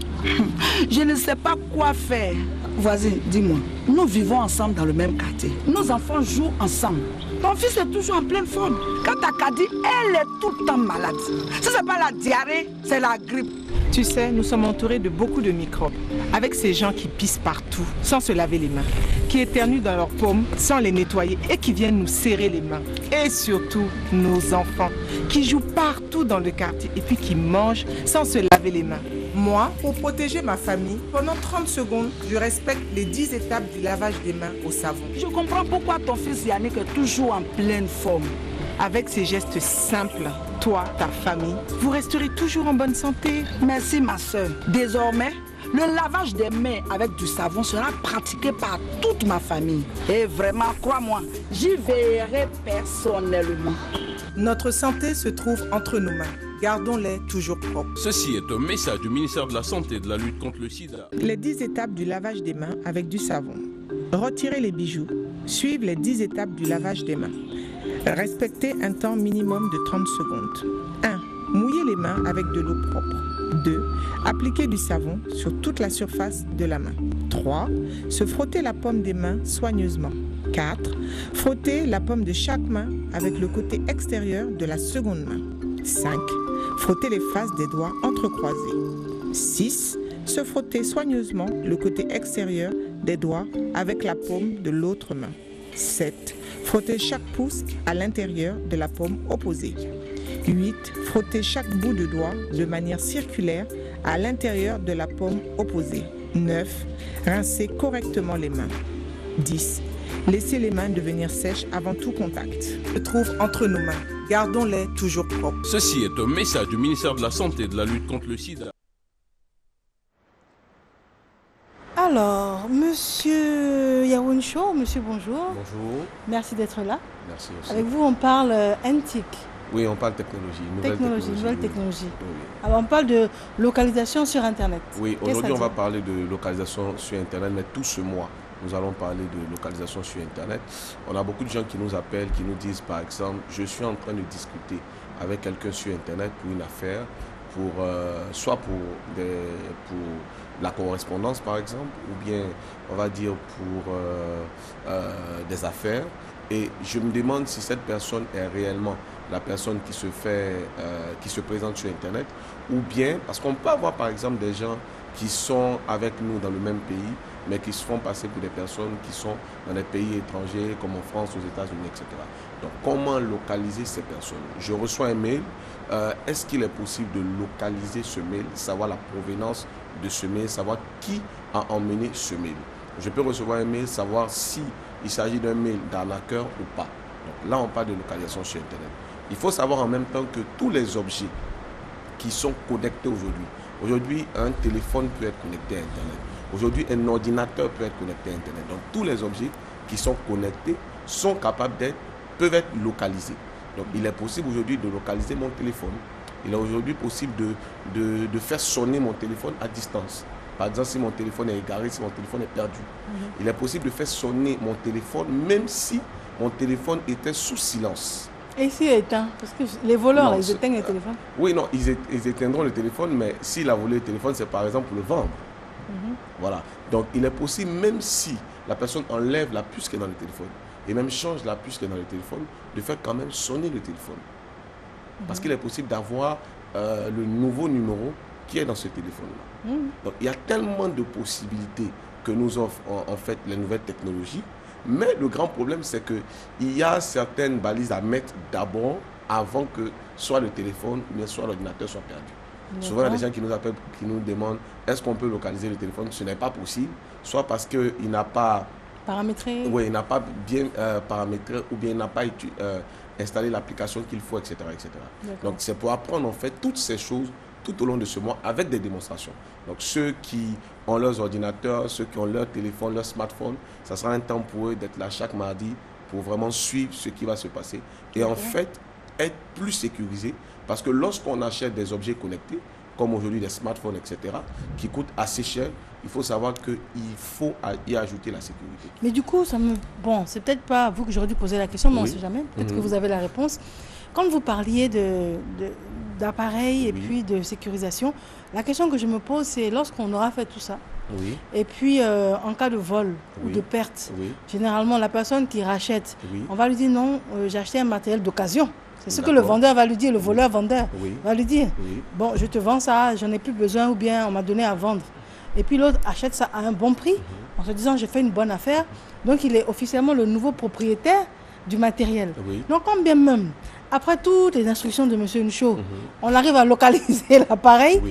Je ne sais pas quoi faire. Voisine, dis-moi, nous vivons ensemble dans le même quartier. Nos enfants jouent ensemble. Ton fils est toujours en pleine forme. Quand ta Kadi, elle est tout le temps malade. Si ce n'est pas la diarrhée, c'est la grippe. Tu sais, nous sommes entourés de beaucoup de microbes, avec ces gens qui pissent partout, sans se laver les mains, qui éternuent dans leurs paumes, sans les nettoyer, et qui viennent nous serrer les mains. Et surtout, nos enfants, qui jouent partout dans le quartier, et puis qui mangent sans se laver les mains. Moi, pour protéger ma famille, pendant 30 secondes, je respecte les 10 étapes du lavage des mains au savon. Je comprends pourquoi ton fils Yannick est toujours en pleine forme. Avec ces gestes simples, toi, ta famille, vous resterez toujours en bonne santé. Merci ma soeur. Désormais, le lavage des mains avec du savon sera pratiqué par toute ma famille. Et vraiment, crois-moi, j'y veillerai personnellement. Notre santé se trouve entre nos mains. Gardons-les toujours propres. Ceci est un message du ministère de la Santé et de la lutte contre le sida. Les 10 étapes du lavage des mains avec du savon. Retirez les bijoux. Suivez les 10 étapes du lavage des mains. Respectez un temps minimum de 30 secondes. 1. Mouillez les mains avec de l'eau propre. 2. Appliquez du savon sur toute la surface de la main. 3. Se frotter la paume des mains soigneusement. 4. Frotter la paume de chaque main avec le côté extérieur de la seconde main. 5. Frotter les faces des doigts entrecroisés. 6. Se frotter soigneusement le côté extérieur des doigts avec la paume de l'autre main. 7. Frotter chaque pouce à l'intérieur de la paume opposée. 8. Frotter chaque bout de doigt de manière circulaire à l'intérieur de la paume opposée. 9. Rincer correctement les mains. 10. Laissez les mains devenir sèches avant tout contact. Se trouve entre nos mains. Gardons-les toujours propres. Ceci est un message du ministère de la Santé et de la lutte contre le sida. Alors, monsieur Yaounsho, monsieur, bonjour. Bonjour. Merci d'être là. Merci aussi. Avec vous, on parle NTIC. Oui, on parle technologie. Nouvelle technologie. Oui. Alors, on parle de localisation sur Internet. Oui, Qu'est-ce aujourd'hui, que on ça va parler de localisation sur Internet, mais tout ce mois, nous allons parler de localisation sur Internet. On a beaucoup de gens qui nous appellent, qui nous disent, par exemple, je suis en train de discuter avec quelqu'un sur Internet pour une affaire, soit pour la correspondance, par exemple, ou bien, on va dire, pour des affaires. Et je me demande si cette personne est réellement la personne qui se présente sur Internet, ou bien, parce qu'on peut avoir, par exemple, des gens qui sont avec nous dans le même pays, mais qui se font passer pour des personnes qui sont dans des pays étrangers, comme en France, aux États-Unis, etc. Donc, comment localiser ces personnes? Je reçois un mail. Est-ce qu'il est possible de localiser ce mail, savoir la provenance de ce mail, savoir qui a emmené ce mail? Je peux recevoir un mail, savoir si il s'agit d'un mail d'arnaqueur ou pas. Donc là, on parle de localisation sur Internet. Il faut savoir en même temps que tous les objets qui sont connectés aujourd'hui, un téléphone peut être connecté à Internet. Aujourd'hui, un ordinateur peut être connecté à Internet. Donc, tous les objets qui sont connectés sont capables peuvent être localisés. Donc, il est possible aujourd'hui de localiser mon téléphone. Il est aujourd'hui possible de faire sonner mon téléphone à distance. Par exemple, si mon téléphone est égaré, si mon téléphone est perdu. Il est possible de faire sonner mon téléphone même si mon téléphone était sous silence. Et s'il est éteint? Parce que les voleurs, là, ils éteignent le téléphone. Oui, non, ils éteindront le téléphone, mais s'il a volé le téléphone, c'est par exemple pour le vendre. Voilà. Donc, il est possible, même si la personne enlève la puce qui est dans le téléphone, et même change la puce qui est dans le téléphone, de faire quand même sonner le téléphone. Parce qu'il est possible d'avoir le nouveau numéro qui est dans ce téléphone-là. Donc, il y a tellement de possibilités que nous offrent en fait les nouvelles technologies. Mais le grand problème, c'est qu'il y a certaines balises à mettre d'abord avant que soit le téléphone ou bien soit l'ordinateur soit perdu. Souvent, il y a des gens qui nous appellent, qui nous demandent est-ce qu'on peut localiser le téléphone? Ce n'est pas possible, soit parce qu'il n'a pas paramétré. Oui, il n'a pas bien paramétré ou bien il n'a pas installé l'application qu'il faut, etc. etc. Donc, c'est pour apprendre en fait toutes ces choses tout au long de ce mois avec des démonstrations. Donc, ceux qui ont leurs ordinateurs, ceux qui ont leur téléphone, leur smartphone, ça sera un temps pour eux d'être là chaque mardi pour vraiment suivre ce qui va se passer et en fait être plus sécurisé parce que lorsqu'on achète des objets connectés, comme aujourd'hui des smartphones, etc., qui coûtent assez cher, il faut savoir qu'il faut y ajouter la sécurité. Mais du coup, bon, c'est peut-être pas vous que j'aurais dû poser la question, mais on ne sait jamais. Peut-être que vous avez la réponse. Quand vous parliez d'appareils et puis de sécurisation, la question que je me pose, c'est lorsqu'on aura fait tout ça, et puis en cas de vol ou de perte, généralement la personne qui rachète, on va lui dire non, j'ai acheté un matériel d'occasion. C'est ce que le vendeur va lui dire, le voleur-vendeur va lui dire. Bon, je te vends ça, j'en ai plus besoin ou bien on m'a donné à vendre. Et puis l'autre achète ça à un bon prix en se disant j'ai fait une bonne affaire. Donc il est officiellement le nouveau propriétaire du matériel. Donc quand bien même, après toutes les instructions de M. Ncho, on arrive à localiser l'appareil,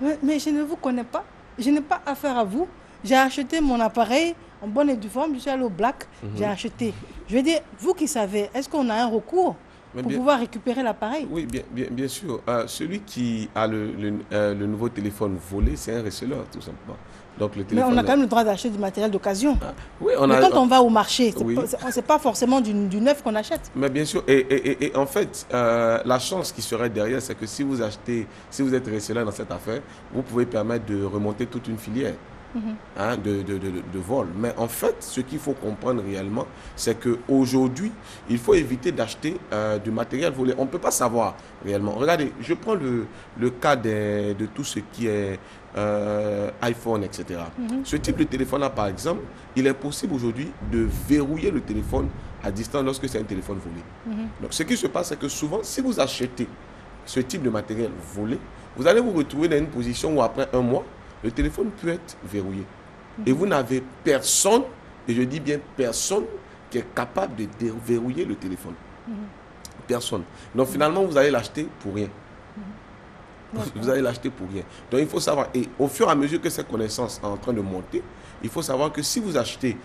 Mais je ne vous connais pas. Je n'ai pas affaire à vous. J'ai acheté mon appareil en bonne et due forme. Je suis allé au Black. J'ai acheté. Je veux dire, vous qui savez, est-ce qu'on a un recours pour pouvoir récupérer l'appareil? Oui, bien sûr. Celui qui a le nouveau téléphone volé, c'est un receleur, tout simplement. Donc, le téléphone, mais on a quand même le droit d'acheter du matériel d'occasion. Oui, mais quand on va au marché, oui. c'est pas forcément du neuf qu'on achète. Mais bien sûr. Et en fait, la chance qui serait derrière, c'est que si vous êtes receleur dans cette affaire, vous pouvez permettre de remonter toute une filière. De vol. Mais en fait, ce qu'il faut comprendre réellement, c'est qu'aujourd'hui, il faut éviter d'acheter du matériel volé. On ne peut pas savoir réellement. Regardez, je prends le cas de tout ce qui est iPhone, etc. Ce type de téléphone-là, par exemple, il est possible aujourd'hui de verrouiller le téléphone à distance lorsque c'est un téléphone volé. Donc, ce qui se passe, c'est que souvent, si vous achetez ce type de matériel volé, vous allez vous retrouver dans une position où après un mois, le téléphone peut être verrouillé. Et vous n'avez personne, et je dis bien personne, qui est capable de déverrouiller le téléphone. Personne. Donc finalement, vous allez l'acheter pour rien. Vous allez l'acheter pour rien. Donc il faut savoir, et au fur et à mesure que cette connaissance est en train de monter, il faut savoir que si vous achetez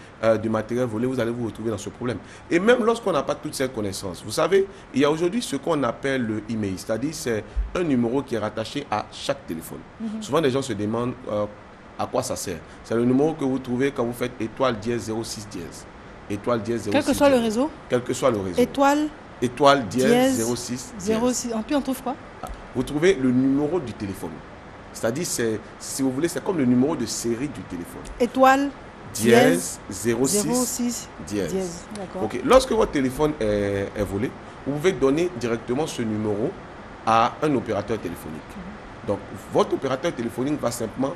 du matériel volé, vous allez vous retrouver dans ce problème. Et même lorsqu'on n'a pas toutes ces connaissances, vous savez, il y a aujourd'hui ce qu'on appelle le email, c'est-à-dire c'est un numéro qui est rattaché à chaque téléphone. Souvent, les gens se demandent à quoi ça sert. C'est le numéro que vous trouvez quand vous faites étoile dièse 06 dièse. Étoile dièse 06 quel que soit le réseau. Quel que soit le réseau. Étoile dièse 06 dièse. En plus, on trouve quoi? Vous trouvez le numéro du téléphone. C'est-à-dire, si vous voulez, c'est comme le numéro de série du téléphone. Étoile dièse 06 dièse. D'accord. Okay. Lorsque votre téléphone est volé, vous pouvez donner directement ce numéro à un opérateur téléphonique. Donc, votre opérateur téléphonique va simplement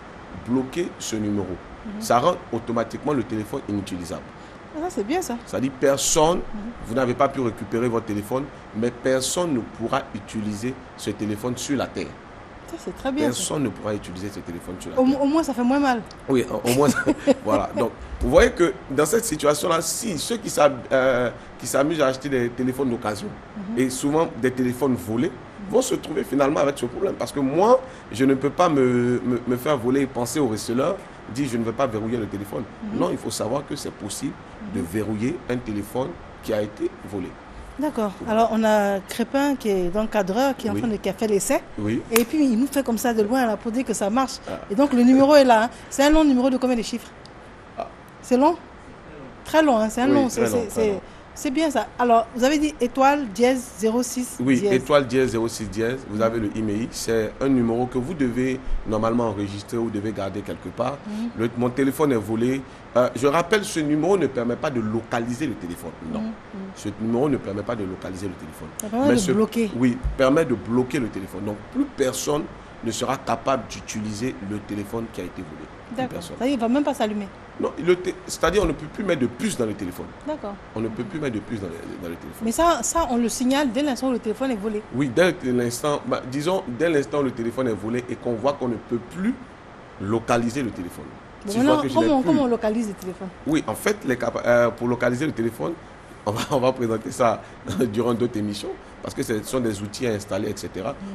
bloquer ce numéro. Ça rend automatiquement le téléphone inutilisable. Ah, c'est bien ça. C'est-à-dire personne, vous n'avez pas pu récupérer votre téléphone, mais personne ne pourra utiliser ce téléphone sur la terre. Ça, c'est très bien. Personne ne pourra utiliser ce téléphone sur la terre. Au moins, ça fait moins mal. Oui, au moins, voilà. Donc, vous voyez que dans cette situation-là, si ceux qui s'amusent à acheter des téléphones d'occasion, et souvent des téléphones volés, vont se trouver finalement avec ce problème. Parce que moi, je ne peux pas me faire voler et penser au receleur, dire je ne veux pas verrouiller le téléphone. Non, il faut savoir que c'est possible de verrouiller un téléphone qui a été volé. D'accord. Alors, on a Crépin qui est donc cadreur, qui est en train de faire l'essai. Oui. Et puis, il nous fait comme ça de loin là, pour dire que ça marche. Et donc, le numéro est là. Hein. C'est un long numéro de combien de chiffres? C'est long? Très long. Hein. C'est un long. C'est bien ça. Alors, vous avez dit étoile dièse 06 Oui, dièse. étoile dièse 06 dièse. Vous avez le email. C'est un numéro que vous devez normalement enregistrer ou devez garder quelque part. Mon téléphone est volé. Je rappelle, ce numéro ne permet pas de localiser le téléphone. Non. Ce numéro ne permet pas de localiser le téléphone. Ça permet de bloquer. Oui, permet de bloquer le téléphone. Donc, plus personne ne sera capable d'utiliser le téléphone qui a été volé. D'accord. Ça, il ne va même pas s'allumer. Non, c'est-à-dire on ne peut plus mettre de puce dans le téléphone. D'accord. On ne peut plus mettre de puce dans le téléphone. Mais ça, on le signale dès l'instant où le téléphone est volé. Oui, dès l'instant, dès l'instant où le téléphone est volé et qu'on voit qu'on ne peut plus localiser le téléphone. Bon, maintenant, comment on localise le téléphone? Oui, en fait, pour localiser le téléphone, on va présenter ça durant d'autres émissions, parce que ce sont des outils à installer, etc.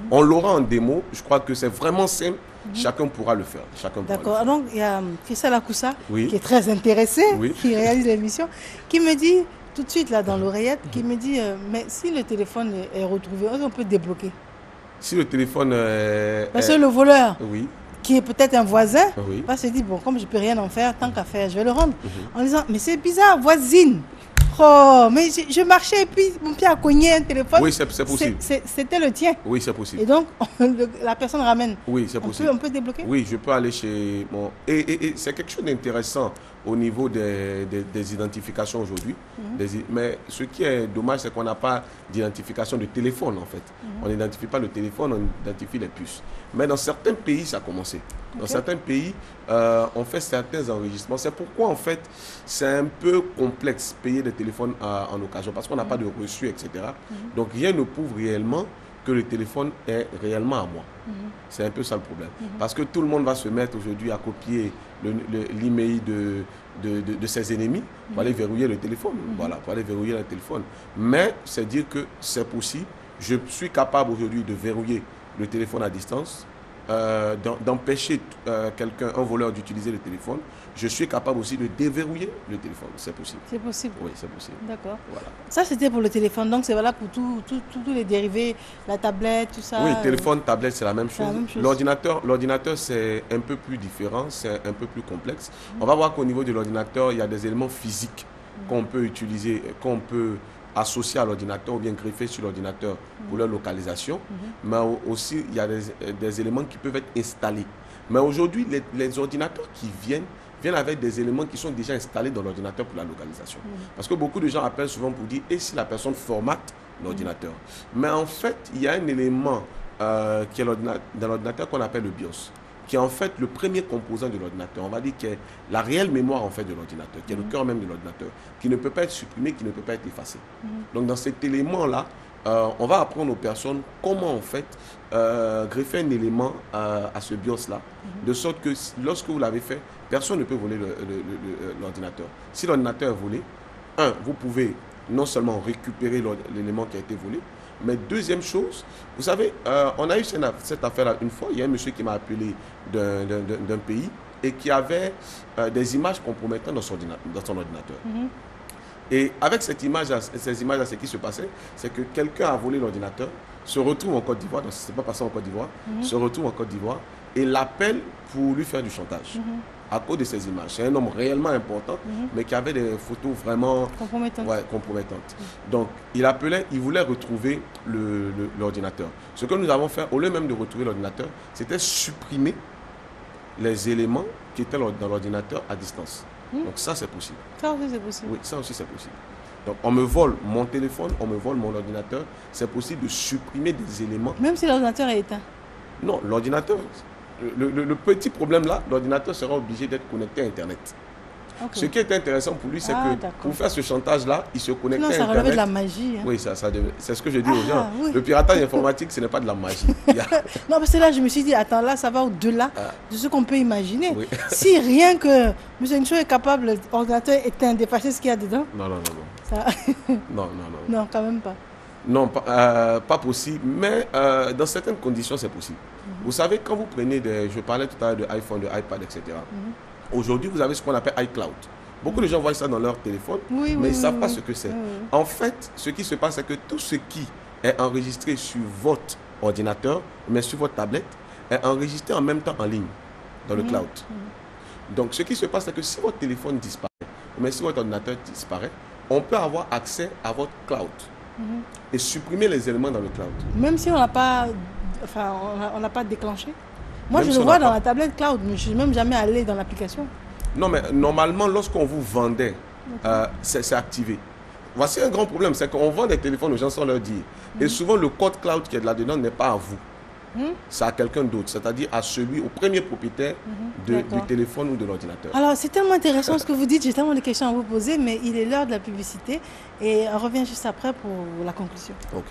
On l'aura en démo. Je crois que c'est vraiment simple. Chacun pourra le faire. D'accord. Donc, il y a Christelle Akoussa, qui est très intéressée, qui réalise l'émission, qui me dit, tout de suite, là, dans l'oreillette, qui me dit, mais si le téléphone est retrouvé, on peut débloquer. Si le téléphone parce que le voleur, qui est peut-être un voisin, va se dire, bon, comme je ne peux rien en faire, tant qu'à faire, je vais le rendre. En disant, mais c'est bizarre, voisine. Oh, mais je marchais et puis mon pied a cogné un téléphone. Oui, c'est possible. C'était le tien. Oui, c'est possible. Et donc, la personne ramène. Oui, c'est possible. On peut débloquer? Oui, je peux aller chez mon... Et c'est quelque chose d'intéressant au niveau des identifications aujourd'hui. Mais ce qui est dommage, c'est qu'on n'a pas d'identification de téléphone, en fait. On n'identifie pas le téléphone, on identifie les puces. Mais dans certains pays, ça a commencé. Dans certains pays, on fait certains enregistrements. C'est pourquoi, en fait, c'est un peu complexe payer des téléphones en occasion, parce qu'on n'a pas de reçu, etc. Donc, rien ne prouve réellement que le téléphone est réellement à moi. C'est un peu ça le problème. Parce que tout le monde va se mettre aujourd'hui à copier l'email de ses ennemis pour aller verrouiller le téléphone. Voilà, pour aller verrouiller le téléphone. Mais c'est dire que c'est possible. Je suis capable aujourd'hui de verrouiller le téléphone à distance d'empêcher un voleur d'utiliser le téléphone, je suis capable aussi de déverrouiller le téléphone. C'est possible. C'est possible. Oui, c'est possible. D'accord. Voilà. Ça, c'était pour le téléphone. Donc, c'est valable pour tous les dérivés, la tablette, tout ça. Oui, téléphone, tablette, c'est la même chose. L'ordinateur, c'est un peu plus différent, c'est un peu plus complexe. On va voir qu'au niveau de l'ordinateur, il y a des éléments physiques qu'on peut utiliser, qu'on peut associés à l'ordinateur ou bien greffés sur l'ordinateur pour leur localisation, mais aussi il y a des éléments qui peuvent être installés. Mais aujourd'hui, les ordinateurs qui viennent avec des éléments qui sont déjà installés dans l'ordinateur pour la localisation. Parce que beaucoup de gens appellent souvent pour dire, et si la personne formate l'ordinateur? Mais en fait, il y a un élément qui est dans l'ordinateur qu'on appelle le BIOS, qui est en fait le premier composant de l'ordinateur. On va dire que est la réelle mémoire en fait de l'ordinateur, qui est le cœur même de l'ordinateur, qui ne peut pas être supprimé, qui ne peut pas être effacé. Donc dans cet élément-là, on va apprendre aux personnes comment en fait greffer un élément à ce BIOS-là, de sorte que lorsque vous l'avez fait, personne ne peut voler l'ordinateur. Si l'ordinateur est volé, vous pouvez non seulement récupérer l'élément qui a été volé, mais deuxième chose, vous savez, on a eu cette affaire-là une fois. Il y a un monsieur qui m'a appelé d'un pays et qui avait des images compromettantes dans son ordinateur. Et avec ces images-là, ce qui se passait, c'est que quelqu'un a volé l'ordinateur, se retrouve en Côte d'Ivoire, donc ce n'est pas passé en Côte d'Ivoire, se retrouve en Côte d'Ivoire et l'appelle pour lui faire du chantage. À cause de ces images. C'est un homme réellement important, mais qui avait des photos vraiment compromettantes. Donc, il voulait retrouver l'ordinateur. Ce que nous avons fait, au lieu même de retrouver l'ordinateur, c'était supprimer les éléments qui étaient dans l'ordinateur à distance. Donc ça, c'est possible. Ça aussi, c'est possible. Oui, ça aussi, c'est possible. Donc, on me vole mon téléphone, on me vole mon ordinateur. C'est possible de supprimer des éléments. Même si l'ordinateur est éteint? Non, l'ordinateur... Le petit problème là, l'ordinateur sera obligé d'être connecté à Internet. Ce qui est intéressant pour lui, c'est que pour faire ce chantage-là, il se connecte à Internet. Ça relève de la magie. Oui, c'est ce que je dis aux gens. Oui. Le piratage informatique, ce n'est pas de la magie. Non, parce que là, je me suis dit, attends, là, ça va au-delà de ce qu'on peut imaginer. Oui. Si rien que M. Ncho est capable, l'ordinateur éteint, d'effacer ce qu'il y a dedans. Non. Ça... non, quand même pas. Non, pas possible, mais dans certaines conditions, c'est possible. Vous savez, quand vous prenez je parlais tout à l'heure de iPhone, de iPad, etc. Aujourd'hui, vous avez ce qu'on appelle iCloud. Beaucoup de gens voient ça dans leur téléphone, mais ils ne savent pas ce que c'est. En fait, ce qui se passe, c'est que tout ce qui est enregistré sur votre ordinateur, mais sur votre tablette, est enregistré en même temps en ligne, dans le cloud. Donc, ce qui se passe, c'est que si votre téléphone disparaît, mais si votre ordinateur disparaît, on peut avoir accès à votre cloud. Et supprimer les éléments dans le cloud. Même si on n'a pas, on n'a pas déclenché. Moi, je le vois dans la tablette cloud, mais je ne suis même jamais allé dans l'application. Non, mais normalement, lorsqu'on vous vendait, c'est activé. Voici un grand problème, c'est qu'on vend des téléphones aux gens sans leur dire. Et souvent, le code cloud qui est là-dedans n'est pas à vous. C'est à quelqu'un d'autre, c'est-à-dire au premier propriétaire du téléphone ou de l'ordinateur. Alors, c'est tellement intéressant ce que vous dites, j'ai tellement de questions à vous poser, mais il est l'heure de la publicité et on revient juste après pour la conclusion. Ok.